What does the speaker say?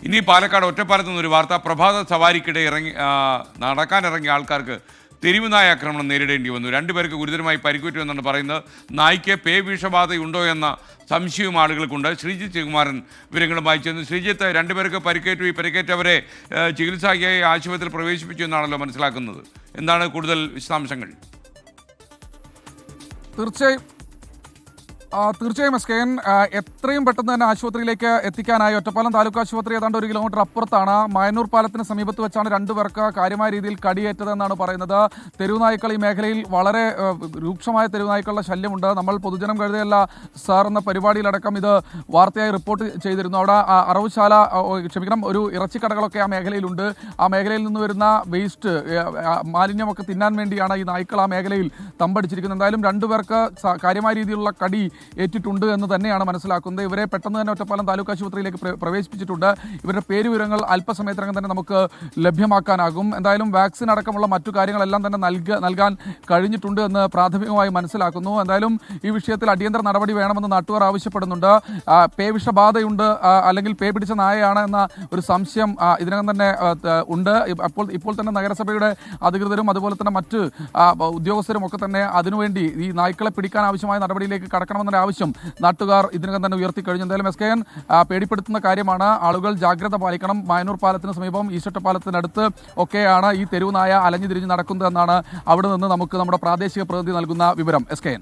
ഇനി പാലക്കാട് ഒറ്റപ്പാലത്ത് നിന്നൊരു വാർത്ത. പ്രഭാത സവാരിക്കിടെ നടക്കാനിറങ്ങിയ ആൾക്കാർക്ക് തെരുവുനായ ആക്രമണം നേരിടേണ്ടി വന്നു. രണ്ടുപേർക്ക് ഗുരുതരമായി പരിക്കേറ്റു എന്നാണ് പറയുന്നത്. നായ്ക്ക് പേ വിഷബാധയുണ്ടോ എന്ന സംശയവും ആളുകൾക്കുണ്ട്. ശ്രീജിത്ത് ശ്രീകുമാരൻ വിവരങ്ങളുമായി ചെന്നു. ശ്രീജിത്ത്, രണ്ടുപേർക്ക് പരിക്കേറ്റു. ഈ പരിക്കേറ്റവരെ ചികിത്സയ്ക്കായി ആശുപത്രിയിൽ പ്രവേശിപ്പിച്ചു എന്നാണല്ലോ മനസ്സിലാക്കുന്നത്. എന്താണ് കൂടുതൽ വിശദാംശങ്ങൾ? തീർച്ചയായും എസ്കെൻ, എത്രയും പെട്ടെന്ന് തന്നെ ആശുപത്രിയിലേക്ക് എത്തിക്കാനായി ഒറ്റപ്പാലം താലൂക്ക് ആശുപത്രി ഏതാണ്ട് 1 കിലോമീറ്റർ അപ്പുറത്താണ്. മായന്നൂർ പാലത്തിന് സമീപത്ത് വെച്ചാണ് രണ്ടുപേർക്ക് കാര്യമായ രീതിയിൽ കടിയേറ്റതെന്നാണ് പറയുന്നത്. തെരുവുനായ്ക്കൾ ഈ മേഖലയിൽ വളരെ രൂക്ഷമായ തെരുവുനായ്ക്കളുടെ ശല്യമുണ്ട്. നമ്മൾ പൊതുജനം കഴുതയല്ല സാർ എന്ന പരിപാടിയിലടക്കം ഇത് വാർത്തയായി റിപ്പോർട്ട് ചെയ്തിരുന്നു. അവിടെ ഒരു ഇറച്ചിക്കടകളൊക്കെ ആ മേഖലയിലുണ്ട്. ആ മേഖലയിൽ നിന്ന് വരുന്ന വേസ്റ്റ് മാലിന്യമൊക്കെ തിന്നാൻ വേണ്ടിയാണ് ഈ നായ്ക്കൾ ആ മേഖലയിൽ തമ്പടിച്ചിരിക്കുന്നത്. എന്തായാലും രണ്ടുപേർക്ക് കാര്യമായ രീതിയിലുള്ള കടി ഏറ്റിട്ടുണ്ട് എന്ന് തന്നെയാണ് മനസ്സിലാക്കുന്നത്. ഇവരെ പെട്ടെന്ന് തന്നെ ഒറ്റപ്പാലം താലൂക്ക് ആശുപത്രിയിലേക്ക് പ്രവേശിപ്പിച്ചിട്ടുണ്ട്. ഇവരുടെ പേരുവിവരങ്ങൾ അല്പസമയത്തിനകം തന്നെ നമുക്ക് ലഭ്യമാക്കാനാകും. എന്തായാലും വാക്സിൻ അടക്കമുള്ള മറ്റു കാര്യങ്ങളെല്ലാം തന്നെ നൽകാൻ കഴിഞ്ഞിട്ടുണ്ട് എന്ന് പ്രാഥമികമായി മനസ്സിലാക്കുന്നു. എന്തായാലും ഈ വിഷയത്തിൽ അടിയന്തര നടപടി വേണമെന്ന് നാട്ടുകാർ ആവശ്യപ്പെടുന്നുണ്ട്. പേ വിഷബാധയുണ്ട്, അല്ലെങ്കിൽ പേ പിടിച്ച നായയാണ് എന്ന ഒരു സംശയം ഇതിനകം തന്നെ ഉണ്ട്. ഇപ്പോൾ തന്നെ നഗരസഭയുടെ അധികൃതരും അതുപോലെ തന്നെ മറ്റ് ഉദ്യോഗസ്ഥരും ഒക്കെ തന്നെ അതിനുവേണ്ടി ഈ നായ്ക്കളെ പിടിക്കാൻ ആവശ്യമായ നടപടിയിലേക്ക് കടക്കണമെന്ന ആവശ്യം നാട്ടുകാർ ഇതിനകം തന്നെ ഉയർത്തിക്കഴിഞ്ഞു. എന്തായാലും എസ്കെൻ, പേടിപ്പെടുത്തുന്ന കാര്യമാണ്. ആളുകൾ ജാഗ്രത പാലിക്കണം. മായന്നൂർ പാലത്തിന് സമീപം ഈസ്റ്റപ്പാലത്തിനടുത്ത് ഒക്കെയാണ് ഈ തെരുവുനായ അലഞ്ഞു തിരിഞ്ഞ് നടക്കുന്നതെന്നാണ് അവിടെ നിന്ന് നമുക്ക് നമ്മുടെ പ്രാദേശിക പ്രതിനിധി നൽകുന്ന വിവരം. എസ്കെൻ.